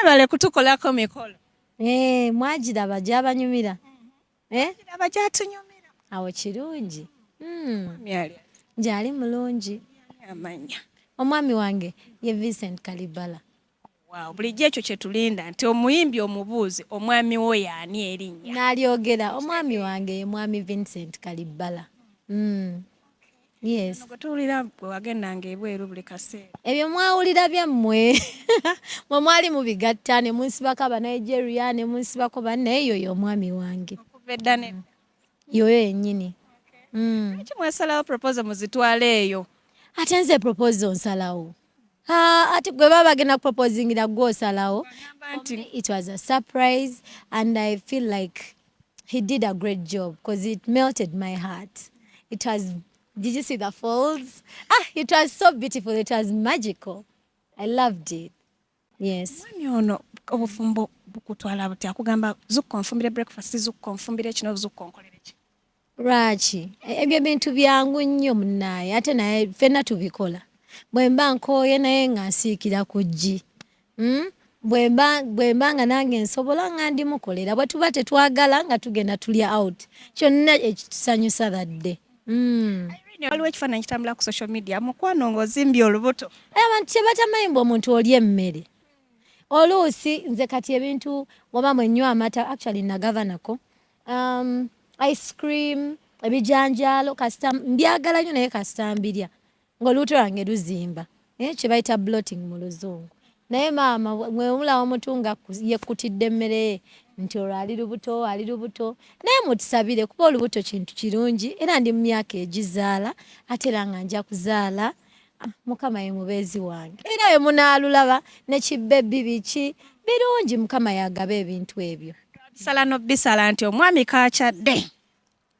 bale kutukolako mikolo. Mwagiraba gyabanyumira. Kiraba gyatunyumira. Awo kirungi. Myali. Gyali mulungi. Amanya. Omwami wange ye Vincent Kalibala. Wow, bulijjo ekyo kye tulinda nti omuyimbi omubuuzi omwami wo yaani erinnya. N'alyogera omwami wange ye mwami Vincent Kalibala. Yes. Tuwulira bwe wagendanga ebweru buli kaseera. Ebyo mwawulira byammwe. Mwe mwali mubigatta ne munsibako Abanigeria ne munsibako banne eyo y'omwami wange. Okuva edda ne. Yoyo yennyini. Lwaki mwesalawo proposal muzitwale eyo? Ate nze proposal nsalawo. Ati gwe baba bagenda proposingira gwe osalawo. It was a surprise and I feel like he did a great job because it melted my heart. It was, did you see the falls? It was so beautiful. It was magical. I loved it. Yes. Mwami ono obufumbo bukutwala buti akugamba zukko nfumbire breakfast zukko nfumbire kino zukko nkolere ki? Lwaki ebyo bintu byangu nnyo munnaye ate naye ffenna tubikola. Bwe mba nkooye naye nga nsiikira ku ggi. Bwe mba nga nange nsobola nga ndimukolera bwe tuba tetwagala nga tugenda tulya out. Kyonna ekitusanyusa badde. Waliwo ekifaananyi kitambula ku social media mukwano ng'ozimbye olubuto. Abantu kyebatamanyi mbu omuntu olya emmere. Oluusi nze kati ebintu waba mwenywa amata actually nagavanako. Ice cream, ebijanjaalo kasita mbyagala nnyo naye kasita mbirya. Ng'olubuto lwange luzimba. Kye bayita bloating mu Luzungu. Naye maama mwewulawo omutunga yekkutidde emmere nti olwo ali lubuto. Naye mutusabire kuba olubuto kintu kirungi era ndi mu myaka egizaala ate era nga nja kuzaala. Mukama ye mubeezi wange. Era we munaalulaba ne kibebbi biki birungi Mukama yagaba ebintu ebyo. Bisala n'obisala nti omwami kaakyadde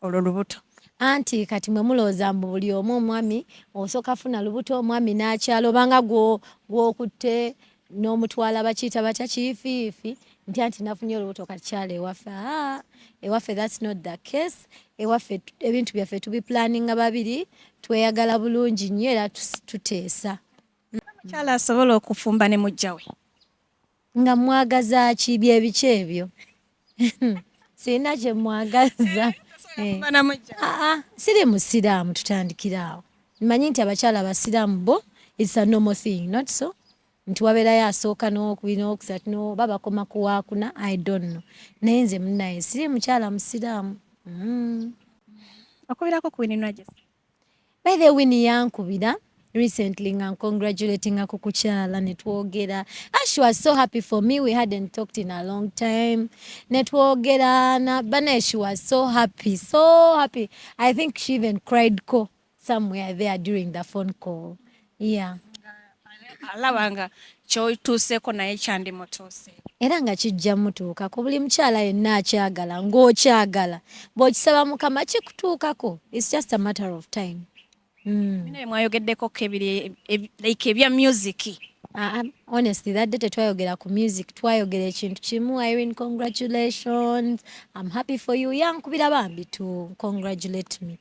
olwo lubuto. Anti kati mwe mulooza mbu buli omu omwami osooka funa lubuto omwami n'akyalo obanga gw'okutte n'omutwala bakiyita batya kiifiifi nti anti nafunye olubuto kati kyalo ewaffe. Ewaffe that's not the case. Ewaffe ebintu byaffe tubiplaninga babiri tweyagala bulungi nnyo era tuteesa. Mukyala asobola okufumba ne mujja we. Nga mwagaza ki byebiki ebyo? Sirina kye mwagaza. Siri musiraamu tutandikira awo. Mmanyi nti abakyala abasiraamu bo it's a normal thing, not so? Nti wabeerayo asooka n'okubiri n'okusatu n'oba bakoma ku waakuna, I don't know. Naye nze munnaye siri mukyala musiraamu. Okubirako ku Winnie Jesse. By the way, Winnie yankubira recently nga congratulating ako kukyala netwogera. She was so happy for me. We hadn't talked in a long time. Netwogera na bane she was so happy. I think she even cried somewhere there during the phone call. Yeah. Alabanga kyotuuseeko naye kyandimutuuse. Era nga kijja mutuukako buli mukyala yenna akyagala ng'okyagala bw'okisaba Mukama kikutuukako. It's just a matter of time. Bino mwayogeddeko kebiri like ebya music. Honestly that day tetwayogera ku music, twayogera ekintu kimu. Irene, congratulations. I'm happy for you. Yankubira bambi to congratulate me.